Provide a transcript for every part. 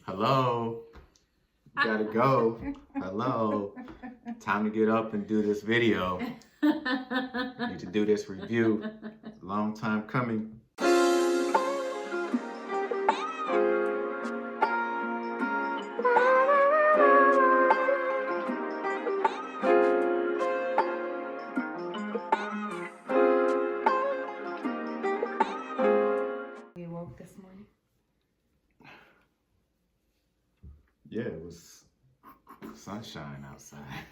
Hello. You gotta go. Hello. Time to get up and do this video. Need to do this review. Long time coming. You woke this morning? Yeah, it was sunshine outside.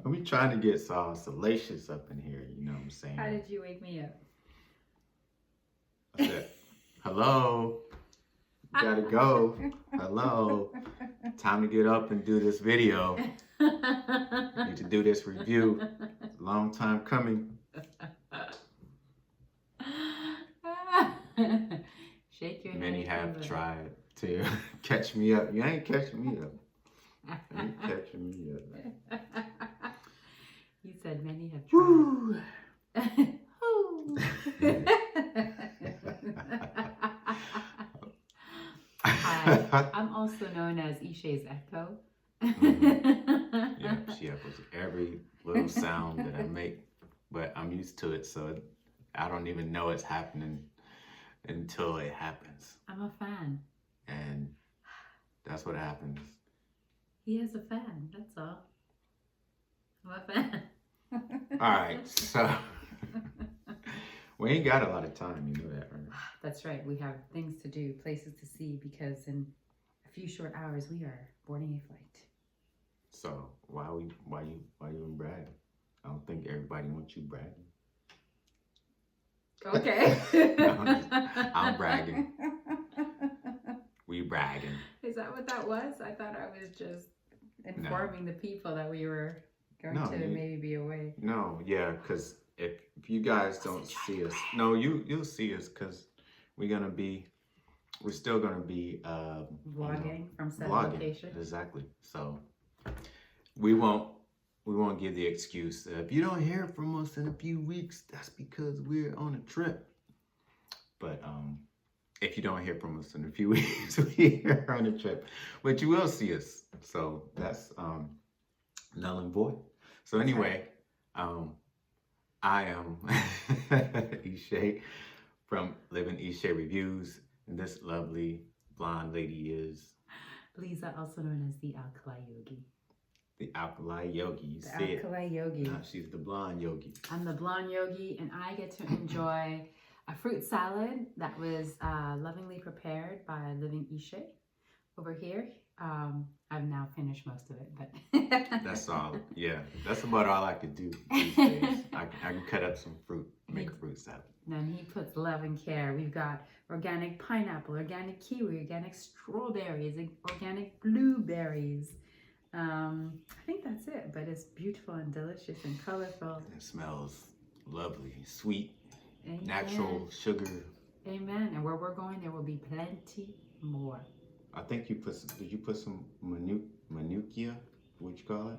We trying to get all salacious up in here, you know what I'm saying? How did you wake me up? I said, hello. You gotta go. Hello. Time to get up and do this video. Need to do this review. Long time coming. Shake your head. Many have tried to catch me up. You ain't catching me up. You ain't catching me up. You said many have tried. Hi, I'm also known as Ishé's Echo. Yeah, she echoes every little sound that I make, but I'm used to it, so I don't even know it's happening until it happens. I'm a fan. And that's what happens. He has a fan, that's all. I'm a fan. Alright, so we ain't got a lot of time, you know that, right? That's right, we have things to do, places to see, because in a few short hours we are boarding a flight. So why you even brag? I don't think everybody wants you bragging. Okay. No, I'm bragging. We bragging. Is that what that was? I thought I was just informing the people that we were going to maybe be away. No, yeah, because if you guys don't see us, no, you'll see us, because we're still gonna be vlogging from said location. Exactly. So we won't give the excuse if you don't hear from us in a few weeks, that's because we're on a trip. But if you don't hear from us in a few weeks, we're on a trip. But you will see us. So that's null and void. So anyway, I am Ishé from Livingishe Reviews, and this lovely blonde lady is Lisa, also known as the Alkali Yogi. The Alkali Yogi. You see it. Alkali Yogi. She's the blonde yogi. I'm the blonde yogi, and I get to enjoy a fruit salad that was lovingly prepared by Livingishe over here. I've now finished most of it, but that's all. Yeah, that's about all I could do these days. I can cut up some fruit, make a fruit salad. And he puts love and care. We've got organic pineapple, organic kiwi, organic strawberries, organic blueberries. I think that's it, but it's beautiful and delicious and colorful. It smells lovely, sweet, Amen. Natural sugar. Amen. And where we're going, there will be plenty more. I think did you put some manuka? What you call it?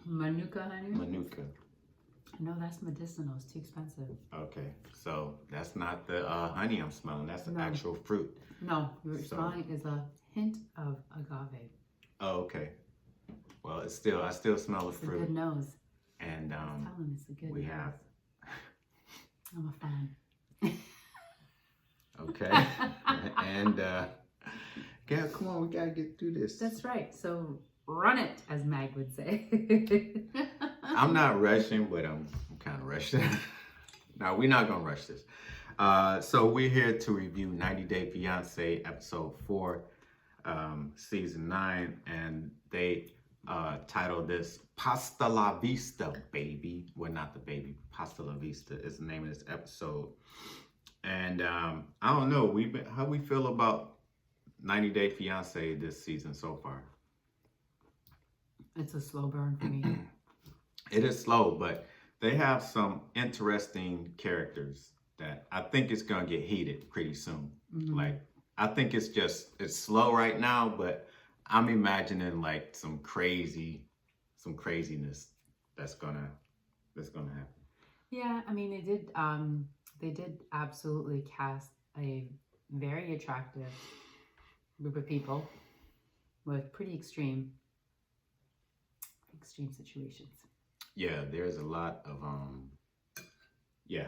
Manuka honey? Manuka. No, that's medicinal. It's too expensive. Okay, so that's not the honey I'm smelling. That's the actual fruit. No, what you're smelling is a hint of agave. Oh, okay. Well, I still smell the fruit. It's a good nose. And it's a good nose. have. I'm a fan. Okay. And yeah, come on, we gotta get through this. That's right. So run it, as Mag would say. I'm not rushing, but I'm kind of rushing. No, we're not gonna rush this. So we're here to review 90 Day Fiance episode 4, season 9, and they titled this Pasta La Vista, baby. Well, not the baby. Pasta La Vista is the name of this episode. And I don't know, how we feel about 90 Day Fiance this season so far? It's a slow burn for me. It is slow, but they have some interesting characters that I think it's gonna get heated pretty soon. Mm-hmm. Like, I think it's slow right now, but I'm imagining like some craziness that's gonna happen. Yeah, I mean, they did absolutely cast a very attractive group of people with pretty extreme situations. Yeah, there's a lot of yeah,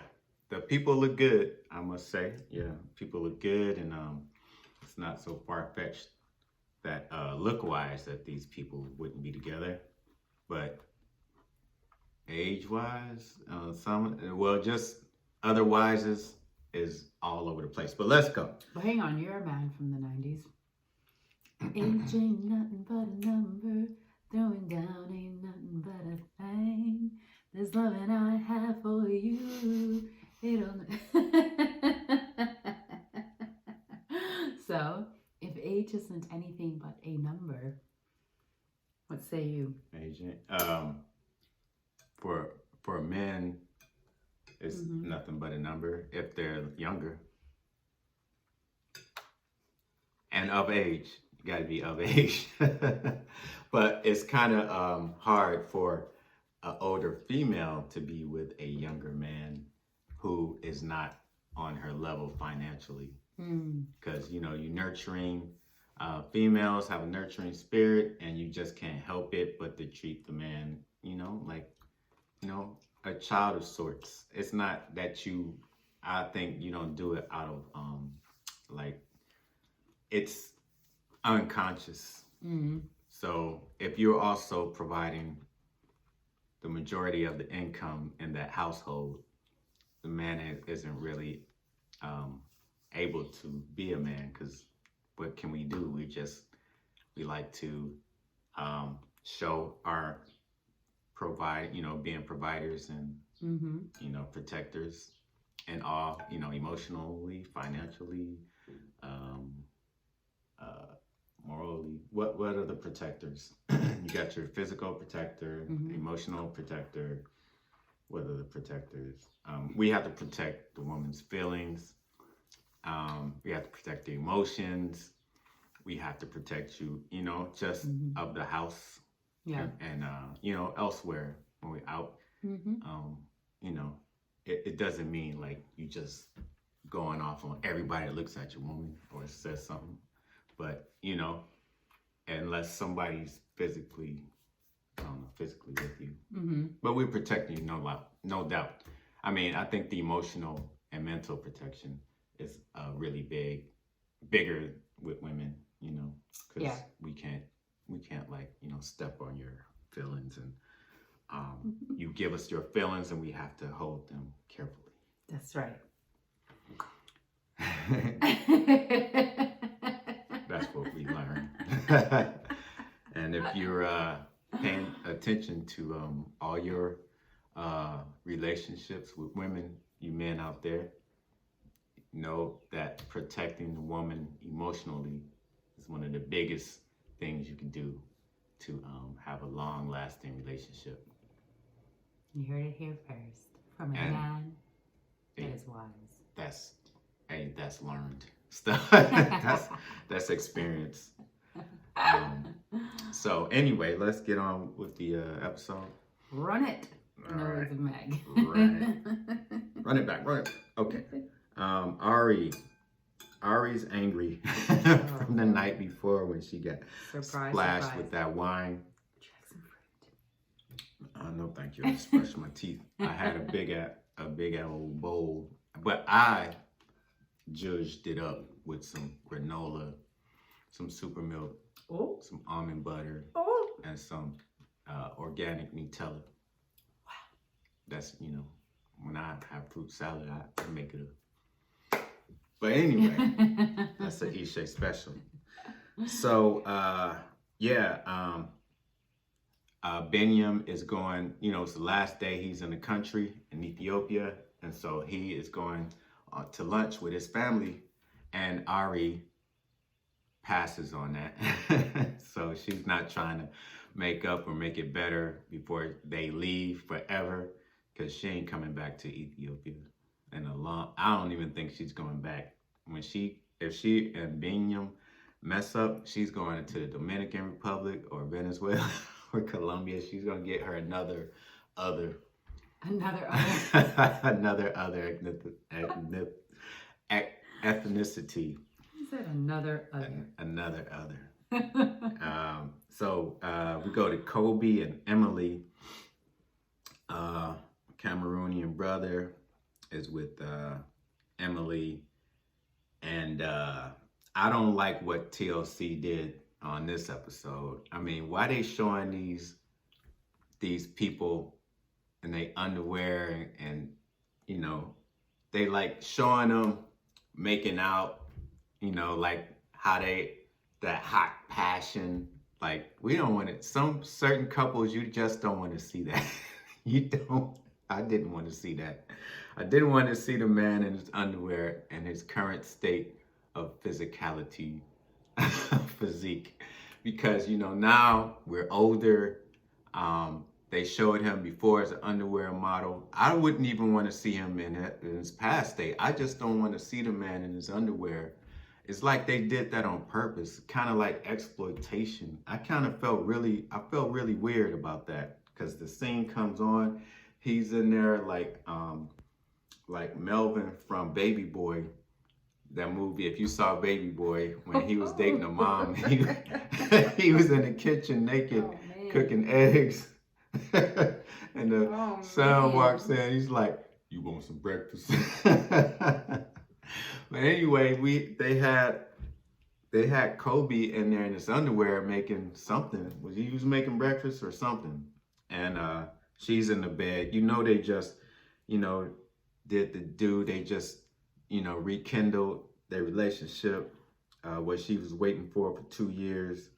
the people look good, I must say. Yeah, people look good, and it's not so far-fetched that look-wise that these people wouldn't be together, but age-wise, just otherwise is all over the place. But let's go. Well, hang on, you're a man from the 90s. Age ain't nothing but a number. Throwing down ain't nothing but a thing. This loving I have for you, it'll. So, if age isn't anything but a number, what say you? Age, for men, it's nothing but a number if they're younger and of age. You got to be of age. But it's kind of hard for an older female to be with a younger man who is not on her level financially, because you nurturing. Females have a nurturing spirit, and you just can't help it but to treat the man, like a child of sorts. It's not that I think you don't do it out of like, it's unconscious. So if you're also providing the majority of the income in that household, the man isn't really able to be a man, because what can we do? We like to show our being providers and protectors, and all, emotionally, financially, morally. What are the protectors? You got your physical protector, emotional protector. What are the protectors? We have to protect the woman's feelings. We have to protect the emotions. We have to protect you, just of the house. Yeah. And elsewhere when we're out. It doesn't mean like you just going off on everybody that looks at your woman or says something. But, unless somebody's physically with you. But we're protecting you, no doubt. I mean, I think the emotional and mental protection is really bigger with women, because we can't like, step on your feelings, and you give us your feelings and we have to hold them carefully. That's right. That's what we learned. And if you're paying attention to all your relationships with women, you men out there, know that protecting the woman emotionally is one of the biggest things you can do to have a long-lasting relationship. You heard it here first from a man that is wise. That's learned stuff. that's experience. So anyway, let's get on with the episode. Run it. All right. It's Meg. Run it back. Okay. Ari's angry from the night before when she got splashed with that wine. No, thank you. I just brushed my teeth. I had a big old bowl, but I judged it up with some granola, some super milk, some almond butter, and some organic Nutella. Wow. That's, when I have fruit salad, I make it up. But anyway, that's an Ishé special. So, Benyam is going, it's the last day he's in the country in Ethiopia. And so he is going to lunch with his family, and Ari passes on that. So she's not trying to make up or make it better before they leave forever, because she ain't coming back to Ethiopia I don't even think she's going back. If she and Benyam mess up, she's going to the Dominican Republic or Venezuela or Colombia. She's gonna get her another ethnicity. He said another other. Another other. So we go to Kobe and Emily. Cameroonian brother is with Emily. And I don't like what TLC did on this episode. I mean, why they showing these people in their underwear and you know, they like showing them making out, you know, like how that hot passion. Like, we don't want it. Some certain couples, you just don't want to see that. You don't. I didn't want to see that. I didn't want to see the man in his underwear and his current state of physicality, physique. Because, you know, now we're older. They showed him before as an underwear model. I wouldn't even want to see him in his past state. I just don't want to see the man in his underwear. It's like they did that on purpose, kind of like exploitation. I felt really weird about that because the scene comes on, he's in there like Melvin from Baby Boy, that movie. If you saw Baby Boy, when he was dating a mom, he was in the kitchen naked, cooking eggs, and the son walks in. He's like, "You want some breakfast?" But anyway, they had Kobe in there in his underwear making something. He was making breakfast or something, and she's in the bed. You know, they just, you know, they just, you know, rekindled their relationship, what she was waiting for 2 years.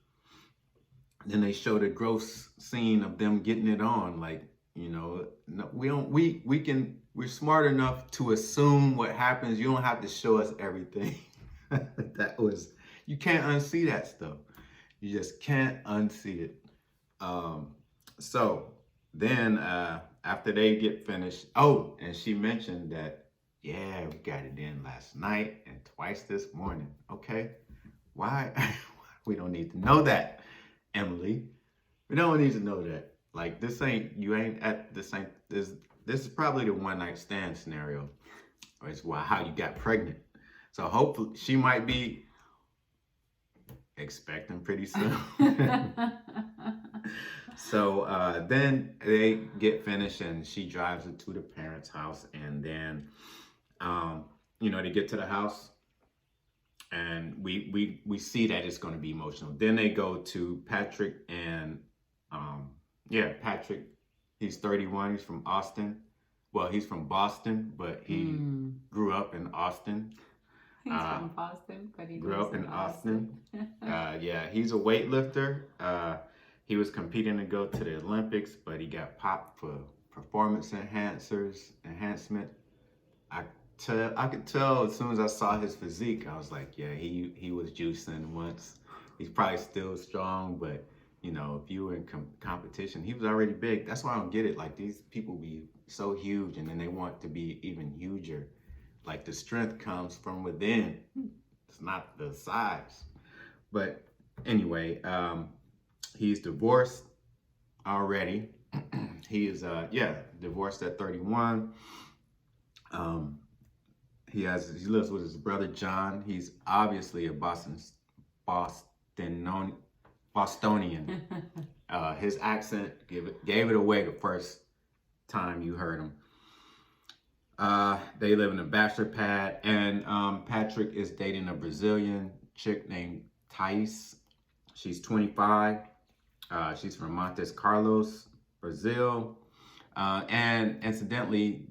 Then they showed a gross scene of them getting it on, like, you know, no, we're smart enough to assume what happens. You don't have to show us everything. You can't unsee that stuff. You just can't unsee it. So then after they get finished, oh, and she mentioned that, yeah, we got it in last night and twice this morning. Okay, why? We don't need to know that, Emily. We don't need to know that. Like, this is probably the one night stand scenario. Or it's how you got pregnant. So hopefully she might be expecting pretty soon. So then they get finished and she drives it to the parents' house, and then you know, they get to the house and we see that it's going to be emotional. Then they go to Patrick and Patrick, he's 31, he's from Austin. Well, he's from Boston, but he grew up in Austin. He's from Boston, but he grew up in Austin. He's a weightlifter. He was competing to go to the Olympics, but he got popped for performance enhancement. I could tell as soon as I saw his physique, I was like, yeah, he was juicing once. He's probably still strong, but you know, if you were in competition, he was already big. That's why I don't get it. Like, these people be so huge and then they want to be even huger. Like, the strength comes from within. It's not the size. But anyway, he's divorced already. He is, divorced at 31. He lives with his brother John. He's obviously a Bostonian. His accent gave it away the first time you heard him. They live in a bachelor pad, and Patrick is dating a Brazilian chick named Thais. She's 25. She's from Montes Carlos, Brazil. And incidentally,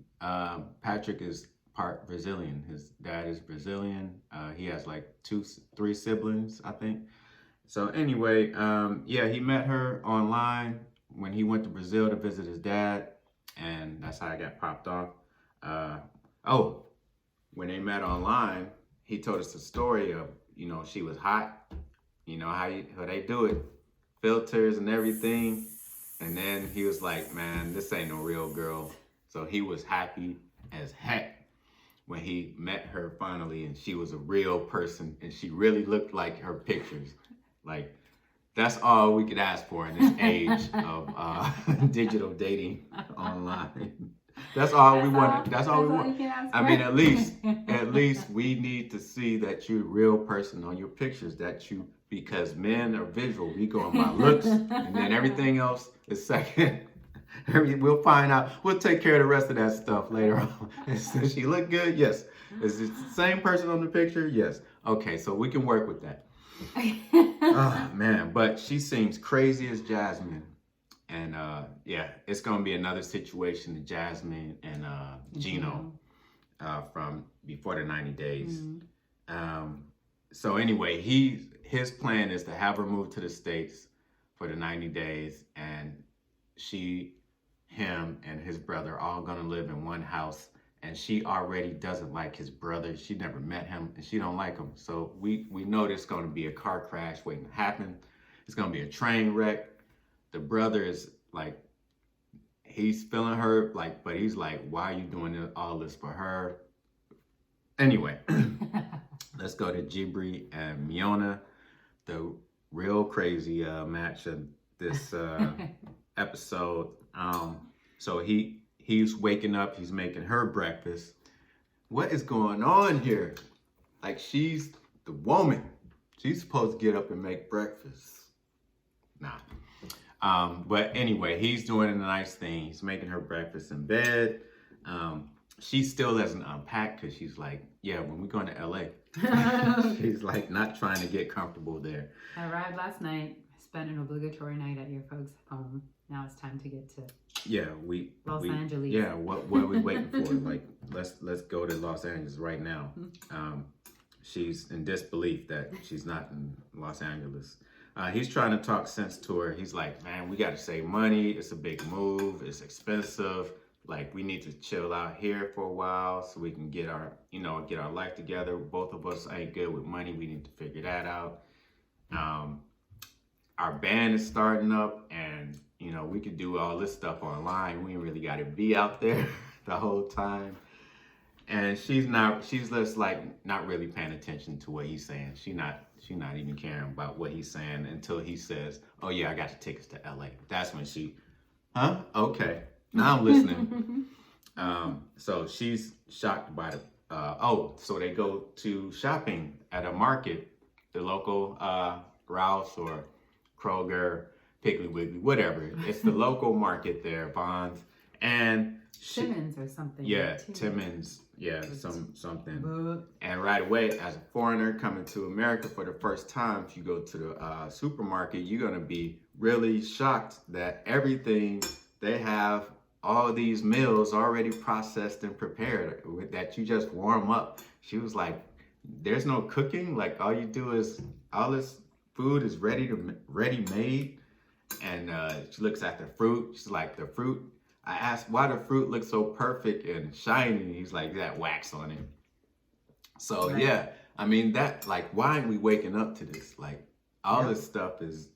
Patrick is part Brazilian. His dad is Brazilian. He has like 3 siblings, I think. So anyway, he met her online when he went to Brazil to visit his dad, and that's how I got popped off. When they met online, he told us the story of, you know, she was hot, you know, how they do it, filters and everything. And then he was like, man, this ain't no real girl. So he was happy as heck when he met her finally, and she was a real person and she really looked like her pictures. Like, that's all we could ask for in this age of digital dating online. That's all we want. That's all we you want. can ask I for. mean, at least we need to see that you're a real person on your pictures. Because men are visual. We go on by looks, and then everything else is second. We'll find out. We'll take care of the rest of that stuff later on. Does she look good? Yes. Is it the same person on the picture? Yes. Okay, so we can work with that. Oh man, but she seems crazy as Jasmine. And yeah, it's gonna be another situation to Jasmine and Gino from before the 90 days. So anyway, his plan is to have her move to the States for the 90 days, and him and his brother are all gonna live in one house. And she already doesn't like his brother. She never met him, and she don't like him. So we know there's gonna be a car crash waiting to happen. It's gonna be a train wreck. The brother is like, he's feeling her, like, but he's like, why are you doing all this for her? Anyway, let's go to Jibri and Miona, the real crazy match of this episode. So he's waking up, he's making her breakfast. What is going on here? Like, she's the woman. She's supposed to get up and make breakfast. Nah. But anyway, he's doing a nice thing. He's making her breakfast in bed. She still doesn't unpack because she's like, yeah, when we're going to LA. She's like not trying to get comfortable there. I arrived last night, spent an obligatory night at your folks' home. Now it's time to get to Los Angeles. Yeah, what are we waiting for? Like, let's go to Los Angeles right now. She's in disbelief that she's not in Los Angeles. He's trying to talk sense to her. He's like, man, we got to save money. It's a big move. It's expensive. Like, we need to chill out here for a while so we can get our life together. Both of us ain't good with money. We need to figure that out. Our band is starting up, and we could do all this stuff online. We ain't really got to be out there the whole time. And she's just like not really paying attention to what he's saying. She's not even caring about what he's saying until he says, "Oh yeah, I got the tickets to LA." That's when huh? Okay, now I'm listening. So she's shocked by so they go to shopping at a market, the local Rouse or Kroger, Piggly Wiggly, whatever. It's the local market there, Vons, and Timmons or something. Yeah, Timmons. Yeah, something. And right away, as a foreigner coming to America for the first time, if you go to the supermarket, you're gonna be really shocked that everything they have, all these meals already processed and prepared, that you just warm up. She was like, "There's no cooking. Like, all you do is all this food is ready made." And she looks at the fruit. She's like, "The fruit." I asked why the fruit looks so perfect and shiny. He's like, that wax on it. So right. Yeah, I mean that. Like, why aren't we waking up to this? Like, all this stuff is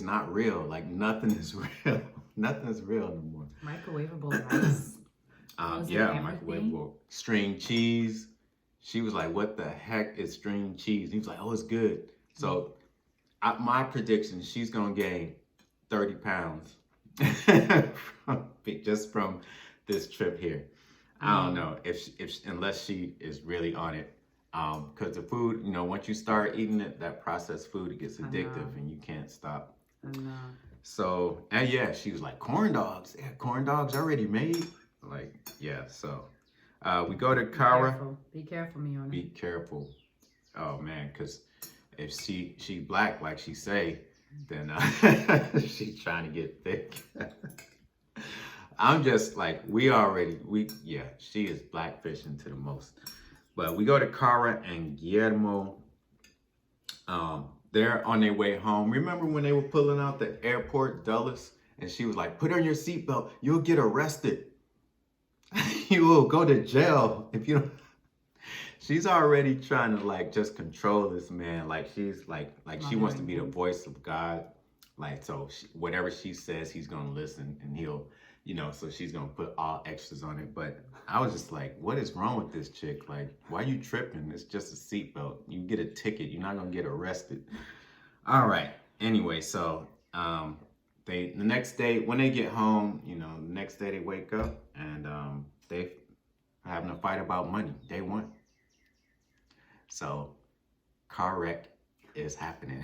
not real. Like, nothing is real. Nothing is real no more. Microwavable rice. Microwavable string cheese. She was like, "What the heck is string cheese?" He was like, "Oh, it's good." So, my prediction: she's gonna gain 30 pounds. Just from this trip here. I don't know if unless she is really on it, because the food, once you start eating it, that processed food, it gets addictive and you can't stop. I know. So, and yeah, she was like, corn dogs. Yeah, corn dogs already made. Like, yeah. So we go to Kara. Be careful, Miona. Be careful. Oh man, because if she black like she say, then she's trying to get thick. I'm just like, she is blackfishing to the most. But we go to Cara and Guillermo. They're on their way home. Remember when they were pulling out the airport, Dulles? And she was like, "Put on your seatbelt, you'll get arrested. You will go to jail if you don't." She's already trying to like just control this man. Like she's like she wants to be the voice of God. Like, so whatever she says, he's gonna listen, and he'll, so she's gonna put all extras on it. But I was just like, what is wrong with this chick? Like, why are you tripping? It's just a seatbelt. You get a ticket. You're not gonna get arrested. All right. Anyway, so the next day when they get home, the next day they wake up and they having a fight about money. Day one. So car wreck is happening.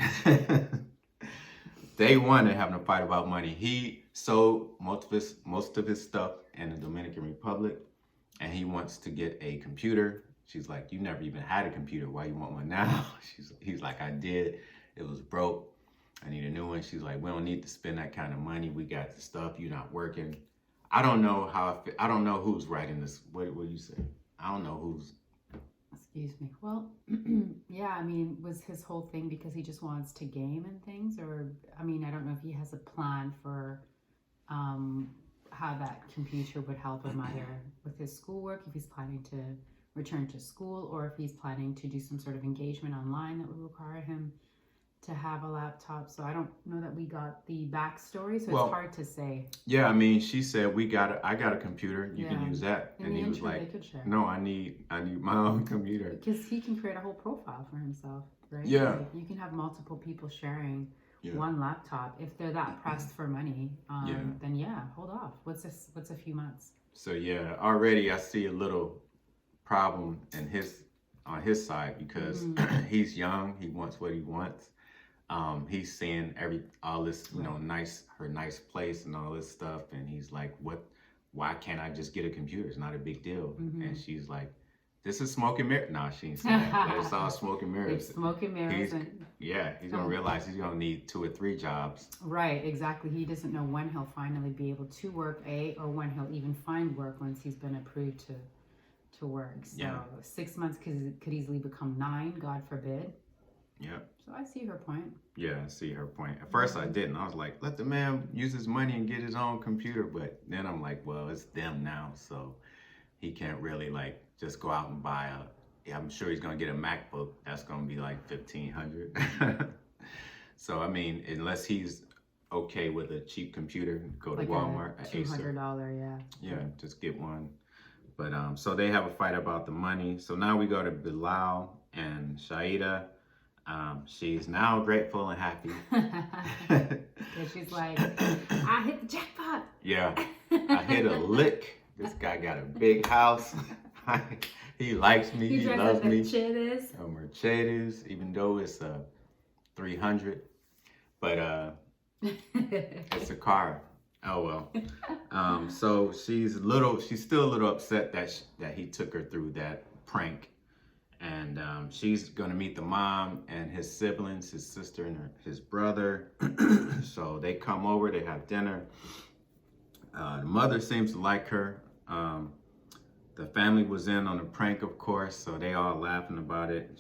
Day one, they're having a fight about money. He sold most of his stuff in the Dominican Republic, and he wants to get a computer. She's like, "You never even had a computer. Why you want one now?" He's like, "I did. It was broke. I need a new one." She's like, "We don't need to spend that kind of money. We got the stuff. You're not working." I don't know I don't know who's writing this. What do you say? I don't know who's. Excuse me. Well, yeah, I mean, was his whole thing because he just wants to game and things? Or, I mean, I don't know if he has a plan for how that computer would help him either with his schoolwork, if he's planning to return to school, or if he's planning to do some sort of engagement online that would require him to have a laptop. So I don't know that we got the backstory, so it's hard to say. Yeah, I mean, she said, I got a computer, you can use that. In and the he was intro, like, they could share. "No, I need my own computer." Because he can create a whole profile for himself, right? Yeah. Like, you can have multiple people sharing one laptop. If they're that pressed for money, then hold off. What's a few months? So yeah, already I see a little problem on his side because he's young, he wants what he wants. He's seeing all this, her nice place and all this stuff, and he's like, why can't I just get a computer? It's not a big deal. And she's like, "This is smoke and mirrors." No, she ain't saying that, but it's all smoke and mirrors. It's smoke and mirrors. He's gonna realize he's gonna need 2 or 3 jobs. Right, exactly. He doesn't know when he'll finally be able to work, or when he'll even find work once he's been approved to work. So 6 months could easily become 9, God forbid. Yeah. So I see her point. Yeah, I see her point. At first I didn't. I was like, let the man use his money and get his own computer. But then I'm like, well, it's them now. So he can't really just go out and buy I'm sure he's going to get a MacBook. That's going to be like $1,500. So, I mean, unless he's okay with a cheap computer, go to Walmart. $200, Yeah, just get one. But so they have a fight about the money. So now we go to Bilal and Shaida. She's now grateful and happy. She's like, "I hit the jackpot." Yeah, I hit a lick. This guy got a big house. He likes me. He loves me. A Mercedes, even though it's a 300, but it's a car. Oh well. So she's still a little upset that he took her through that prank. And she's gonna meet the mom and his siblings, his sister and his brother. So they come over, they have dinner. The mother seems to like her. The family was in on the prank, of course, so they all laughing about it.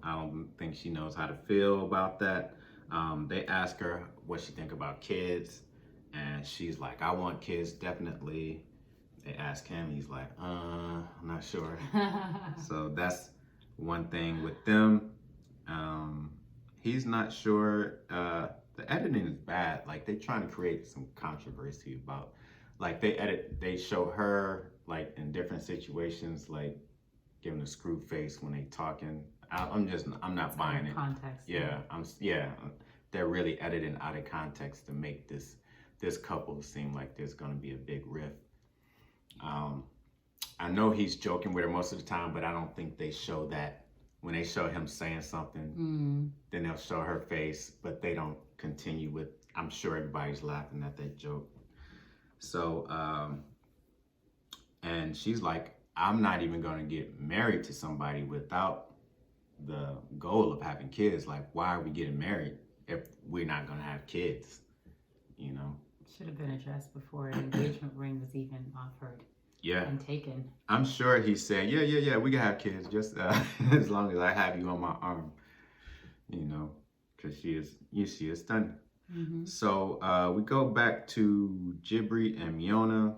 I don't think she knows how to feel about that. They ask her what she think about kids, and she's like, "I want kids, definitely." They ask him, he's like, "I'm not sure." So that's one thing with them. He's not sure. The editing is bad. Like, they're trying to create some controversy about, they show her in different situations, giving a screw face when they talking. I'm not buying it. Context. They're really editing out of context to make this couple seem like there's gonna be a big rift. I know he's joking with her most of the time, but I don't think they show that. When they show him saying something, then they'll show her face, but they don't continue with, I'm sure everybody's laughing at that joke. So, and she's like, "I'm not even gonna get married to somebody without the goal of having kids. Like, why are we getting married if we're not gonna have kids?" Should have been addressed before an engagement ring was even offered. Yeah. And taken. I'm sure he said, yeah, we can have kids, just as long as I have you on my arm, because she is stunning. So we go back to Jibri and Miona.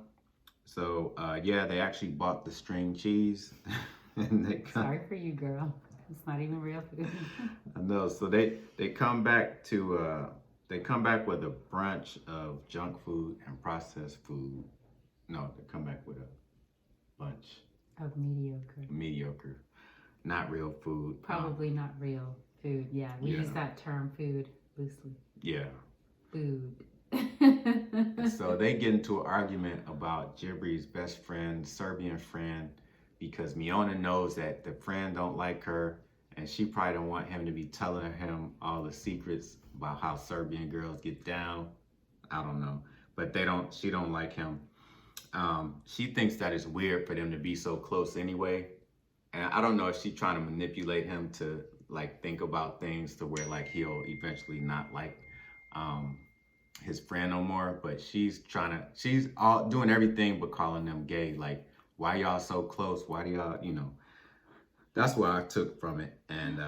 So they actually bought the string cheese. And sorry for you, girl. It's not even real food. I know. So they come back to they come back with a bunch of junk food and processed food. No, they come back with a bunch of mediocre, not real food. Probably not real food. Yeah, we use that term food loosely. Yeah. Food. So they get into an argument about Jibri's best friend, Serbian friend, because Miona knows that the friend don't like her, and she probably don't want him to be telling him all the secrets about how Serbian girls get down. I don't know, but she don't like him. She thinks that it's weird for them to be so close anyway. And I don't know if she's trying to manipulate him to like think about things to where like he'll eventually not like his friend no more. But she's all doing everything but calling them gay. Like, why y'all so close? Why do y'all, that's what I took from it. And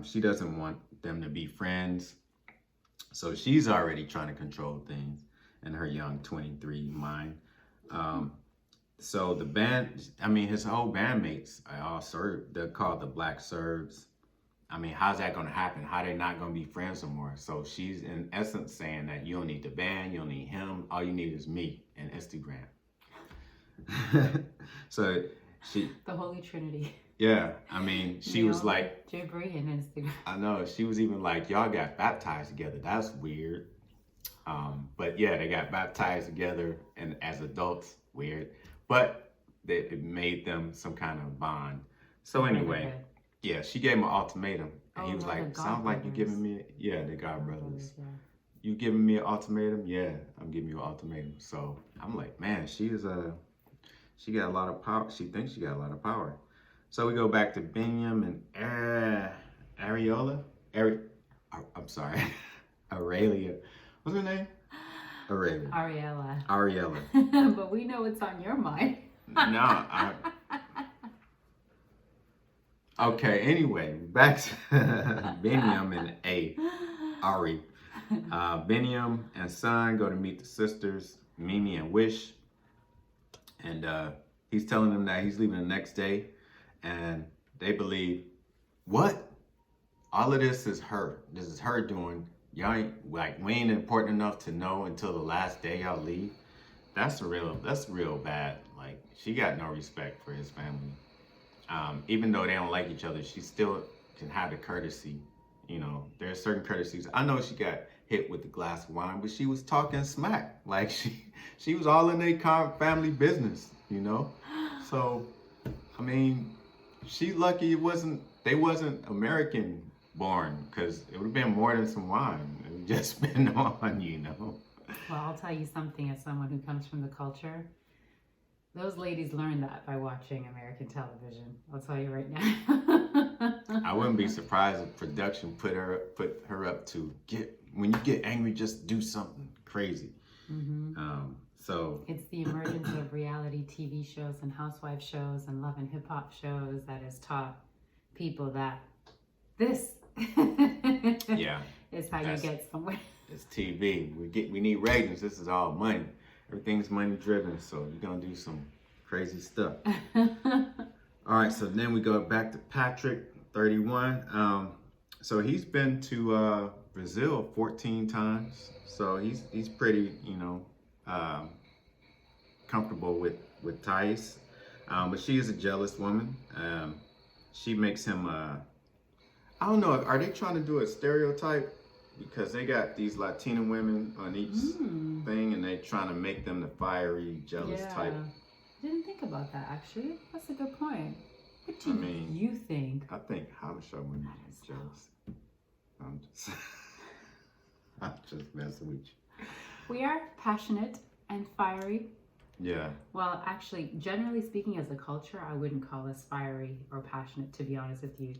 she doesn't want them to be friends. So she's already trying to control things in her young 23 mind. So the band, his whole bandmates are all Serb. They're called the Black Serbs. How's that going to happen? How they not going to be friends no more? So she's in essence saying that you don't need the band, you don't need him. All you need is me and Instagram. So she... The Holy Trinity. Yeah, she was like... Jibri and Instagram. I know, she was even like, y'all got baptized together. That's weird. But yeah, they got baptized together and as adults, weird. But it made them some kind of bond. So anyway, yeah, she gave him an ultimatum. And he was like, sounds like you giving me, the God brothers. Yeah. You giving me an ultimatum? Yeah, I'm giving you an ultimatum. So I'm like, man, she got a lot of power. She thinks she got a lot of power. So we go back to Binyam and Ariola. I'm sorry, Aurelia. What's her name? Ariella. But we know what's on your mind. Okay, anyway, back to Binyam and Ari. Binyam and Son go to meet the sisters, Mimi and Wish. And he's telling them that he's leaving the next day. And they believe, what? All of this is her. This is her doing. Y'all ain't, we ain't important enough to know until the last day y'all leave. That's real bad. Like, she got no respect for his family. Even though they don't like each other, she still can have the courtesy. There's certain courtesies. I know she got hit with the glass of wine, but she was talking smack. Like, she was all in their family business, So, she lucky they wasn't American born, because it would have been more than some wine. It would just been on, Well, I'll tell you something as someone who comes from the culture. Those ladies learned that by watching American television. I'll tell you right now. I wouldn't be surprised if production put her up to when you get angry, just do something crazy. Mm-hmm. So it's the emergence of reality TV shows and housewife shows and love and hip hop shows that has taught people that this is how you get somewhere. It's TV. We need ratings. This is all money. Everything's money driven, so you're gonna do some crazy stuff. All right, so then we go back to Patrick, 31. So he's been to Brazil 14 times. So he's pretty, comfortable with Thais. But she is a jealous woman. She makes him I don't know, are they trying to do a stereotype? Because they got these Latina women on each thing, and they trying to make them the fiery, jealous type. I didn't think about that, actually. That's a good point. What do you think? I think Habesha women are jealous. I'm just messing with you. We are passionate and fiery. Yeah. Well, actually, generally speaking, as a culture, I wouldn't call us fiery or passionate, to be honest with you.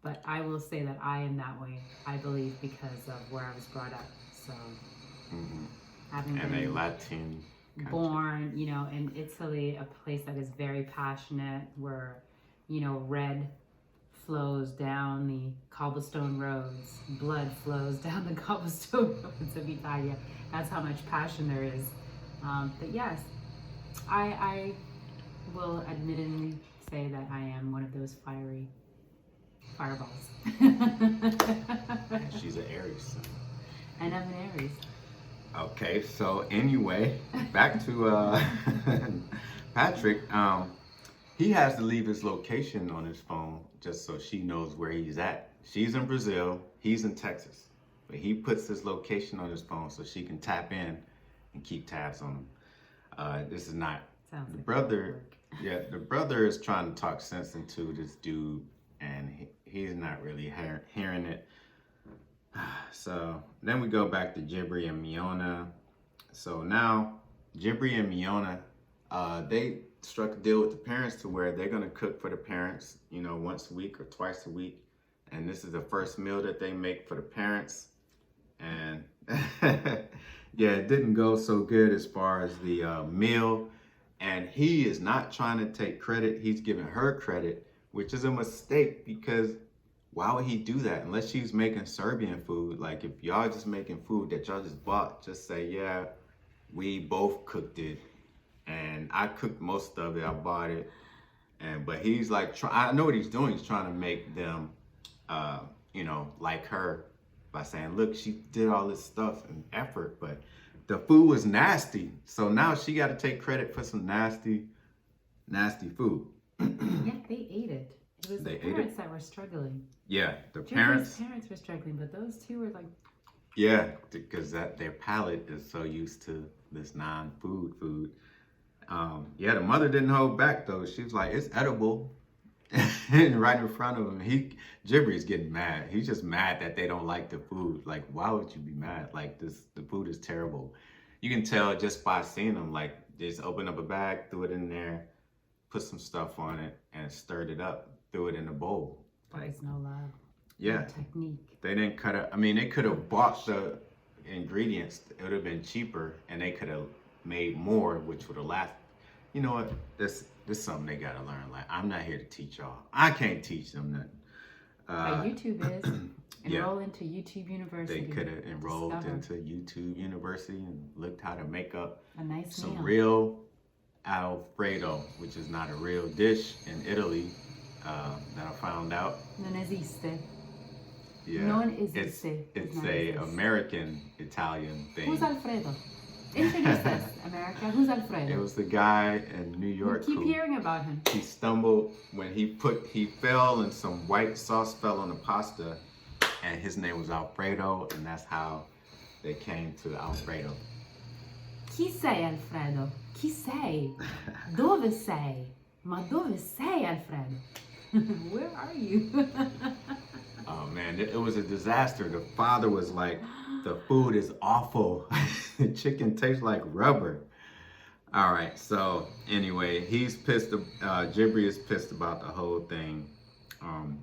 But I will say that I am that way, I believe, because of where I was brought up. So, having been a Latin born, in Italy, a place that is very passionate, where, red flows down the cobblestone roads, blood flows down the cobblestone roads of Italia. That's how much passion there is. But yes, I will admittedly say that I am one of those fireballs. She's an Aries. And I'm an Aries. Okay, so anyway, back to Patrick. He has to leave his location on his phone just so she knows where he's at. She's in Brazil, he's in Texas. but he puts his location on his phone so she can tap in and keep tabs on him. This is not Sounds the like brother. work. Yeah, the brother is trying to talk sense into this dude, and he's not really hearing it. So then we go back to Jibri and Miona. So now Jibri and Miona, they struck a deal with the parents to where they're gonna cook for the parents, you know, once a week or twice a week. And this is the first meal that they make for the parents. And yeah, it didn't go so good as far as the meal. And he is not trying to take credit. He's giving her credit, which is a mistake because why would he do that? Unless she's making Serbian food. Like if y'all just making food that y'all just bought, just say, yeah, we both cooked it. And I cooked most of it, I bought it. But he's like, I know what he's doing. He's trying to make them, you know, like her by saying, look, she did all this stuff and effort, but the food was nasty. So now she got to take credit for some nasty, nasty food. Yeah, they ate it. It was They the ate parents that were struggling. Yeah, the Jibri's parents were struggling, but those two were like, yeah, because their palate is so used to this non-food food. Yeah, the mother didn't hold back though. She was like, it's edible. And right in front of him, Jibri's getting mad. He's just mad that they don't like the food. Like, why would you be mad? Like the food is terrible. You can tell just by seeing them, like just open up a bag, threw it in there, put some stuff on it and stirred it up, threw it in a bowl. there's no love. Yeah. No technique. They didn't cut it. I mean, they could have bought the ingredients. It would have been cheaper and they could have made more, which would have lasted. You know what? This is something they gotta learn. Like, I'm not here to teach y'all. I can't teach them nothing. But YouTube is. Yeah. Enroll into YouTube University. They could have enrolled Discover into YouTube University and looked how to make up a nice some meal. real Alfredo, which is not a real dish in Italy, that I found out. Non esiste. Yeah, Non esiste. it's Non a esiste. American Italian thing. Who's Alfredo? Introduce us, America. Who's It Alfredo? was the guy in New We York keep who hearing about him. he stumbled when he fell and some white sauce fell on the pasta, and his name was Alfredo, and that's how they came to Alfredo. Chi sei Alfredo? Chi sei? Dove sei? Ma dove sei Alfredo? Where are you? Oh man, it was a disaster. The father was like, the food is awful. The chicken tastes like rubber. All right, so anyway, he's pissed. Jibri is pissed about the whole thing.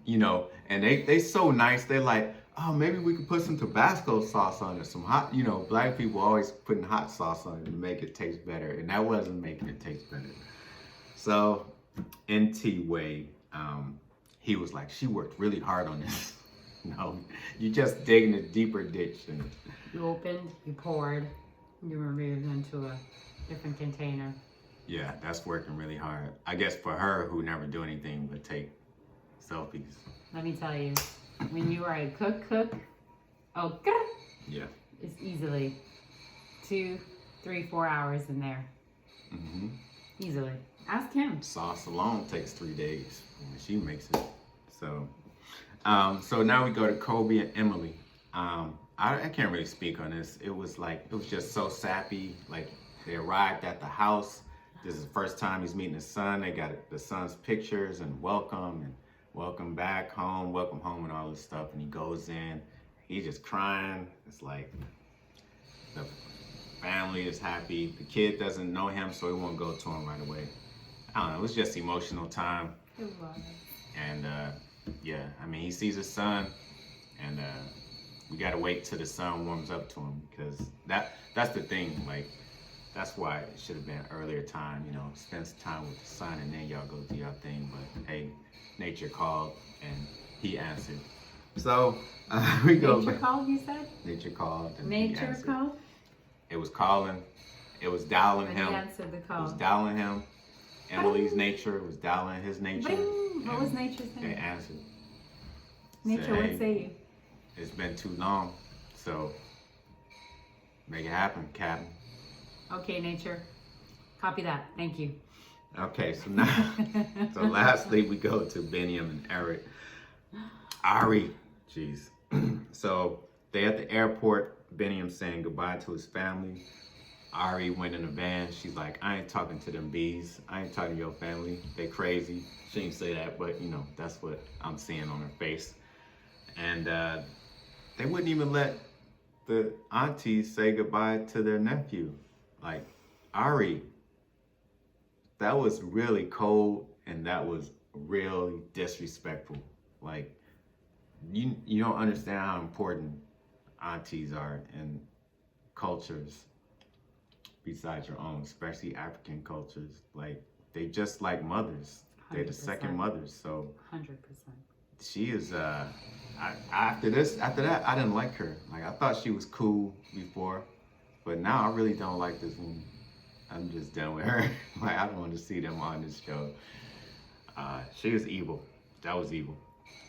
You know, and they so nice. They're like, oh, maybe we could put some Tabasco sauce on it. Some hot, you know, black people always putting hot sauce on it to make it taste better. And that wasn't making it taste better. So, NT Way, he was like, she worked really hard on this. No, you just digging a deeper ditch. And You opened, you poured, you removed into a different container. yeah, that's working really hard. I guess for her, who never do anything but take selfies. Let me tell you, when you are a cook, Yeah. it's easily 2, 3, 4 hours in there. Mm-hmm. Easily. Ask him. Sauce alone takes 3 days. And she makes it. So, so now we go to Kobe and Emily. I can't really speak on this. It was just so sappy. Like they arrived at the house. This is the first time he's meeting his son. They got the son's pictures and welcome back home, welcome home and all this stuff. And he goes in, he's just crying. It's like the family is happy. The kid doesn't know him, so he won't go to him right away. I don't know, it was just emotional time. It was. And yeah, I mean, he sees his son, and we gotta wait till the sun warms up to him, because that's the thing. Like, that's why it should have been earlier time. You know, spend some time with the son, and then y'all go do your thing. But hey, nature called, and he answered. So we go. Nature called, you said? Nature called. And he Nature answered. called? It was calling. It was dialing And him. he answered the It call. was dialing him. Emily's nature was dialing his nature. Bing! What and was nature's They name? answered. Nature, Said, what "Hey, say you? it's been too long, so make it happen, Captain." Okay, nature. Copy that. Thank you. Okay, so now, so lastly we go to Beniam and Ari. Jeez. So they at the airport. Benny saying goodbye to his family. Ari went in the van. She's like, I ain't talking to them bees. I ain't talking to your family. They crazy. She didn't say that, but you know, that's what I'm seeing on her face. And they wouldn't even let the aunties say goodbye to their nephew. Like, Ari, that was really cold and that was really disrespectful. Like, you don't understand how important aunties are in cultures besides your own, especially African cultures. Like, they just like mothers. They're the 100%. second mothers. So 100%. she is after that I didn't like her. Like, I thought she was cool before, but now I really don't like this woman. I'm just done with her. Like, I don't want to see them on this show. She was evil. That was evil.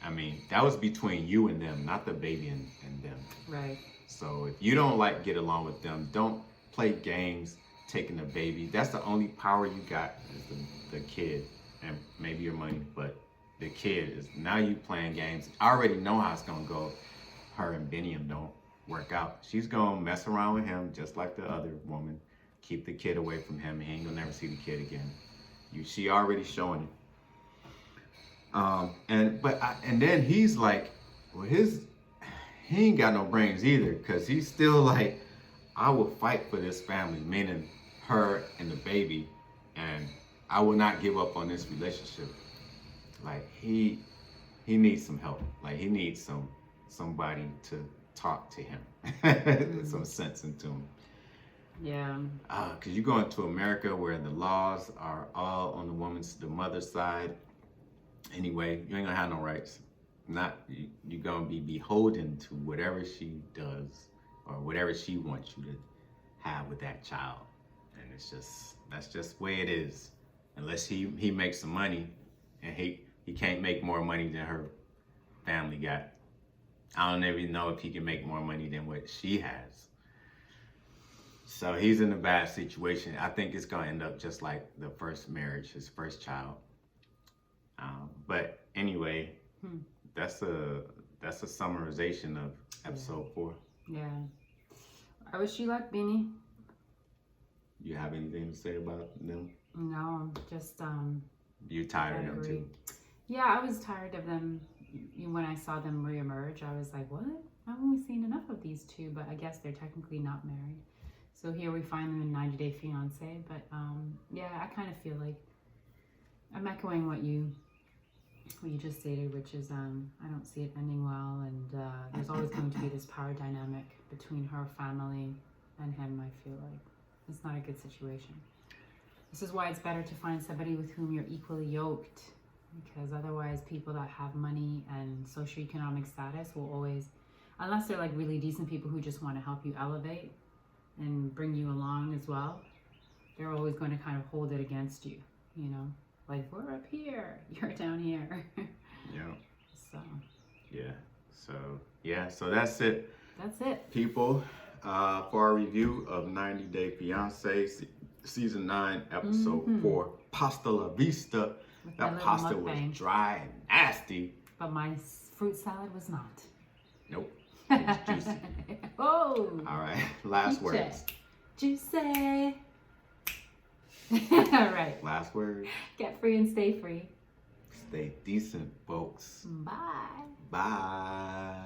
I mean, that was between you and them, not the baby and them. Right. So if you don't like get along with them, don't play games taking the baby. That's the only power you got is the kid and maybe your money, but the kid is, now you playing games. I already know how it's gonna go. Her and Benny don't work out. She's gonna mess around with him just like the other woman. Keep the kid away from him. He ain't gonna never see the kid again. She already showing it. And then he's like, well, he ain't got no brains either, because he's still like, I will fight for this family, meaning her and the baby, and I will not give up on this relationship. Like, he needs some help. Like, he needs somebody to talk to him, some sense into him. Yeah. Because you go into America where the laws are all on the mother's side. Anyway, you ain't gonna have no rights. You're gonna be beholden to whatever she does or whatever she wants you to have with that child. And that's just the way it is. Unless he makes some money, and he can't make more money than her family got. I don't even know if he can make more money than what she has. So he's in a bad situation. I think it's gonna end up just like the first marriage, his first child. But anyway, that's a summarization of episode 4. Yeah. I wish you luck, Beanie. You have anything to say about them? No, just You tired of them too? Yeah, I was tired of them. When I saw them reemerge, I was like, what? I've only seen enough of these two, but I guess they're technically not married. So here we find them in 90 Day Fiance. But yeah, I kind of feel like I'm echoing what you just stated, which is I don't see it ending well, and there's always going to be this power dynamic between her family and him. I feel like it's not a good situation. This is why it's better to find somebody with whom you're equally yoked, because otherwise people that have money and socioeconomic status will always, unless they're like really decent people who just want to help you elevate and bring you along as well, they're always going to kind of hold it against you, you know? Like, we're up here, you're down here. Yeah. So. Yeah. So that's it. That's it. People, for our review of 90 Day Fiance, season 9, episode 4, Pasta La Vista. With That pasta was dry and nasty. But my fruit salad was not. Nope. It was juicy. Oh. All right. Last words. Juicy. All right. Last words. Get free and stay free. Stay decent, folks. Bye. Bye.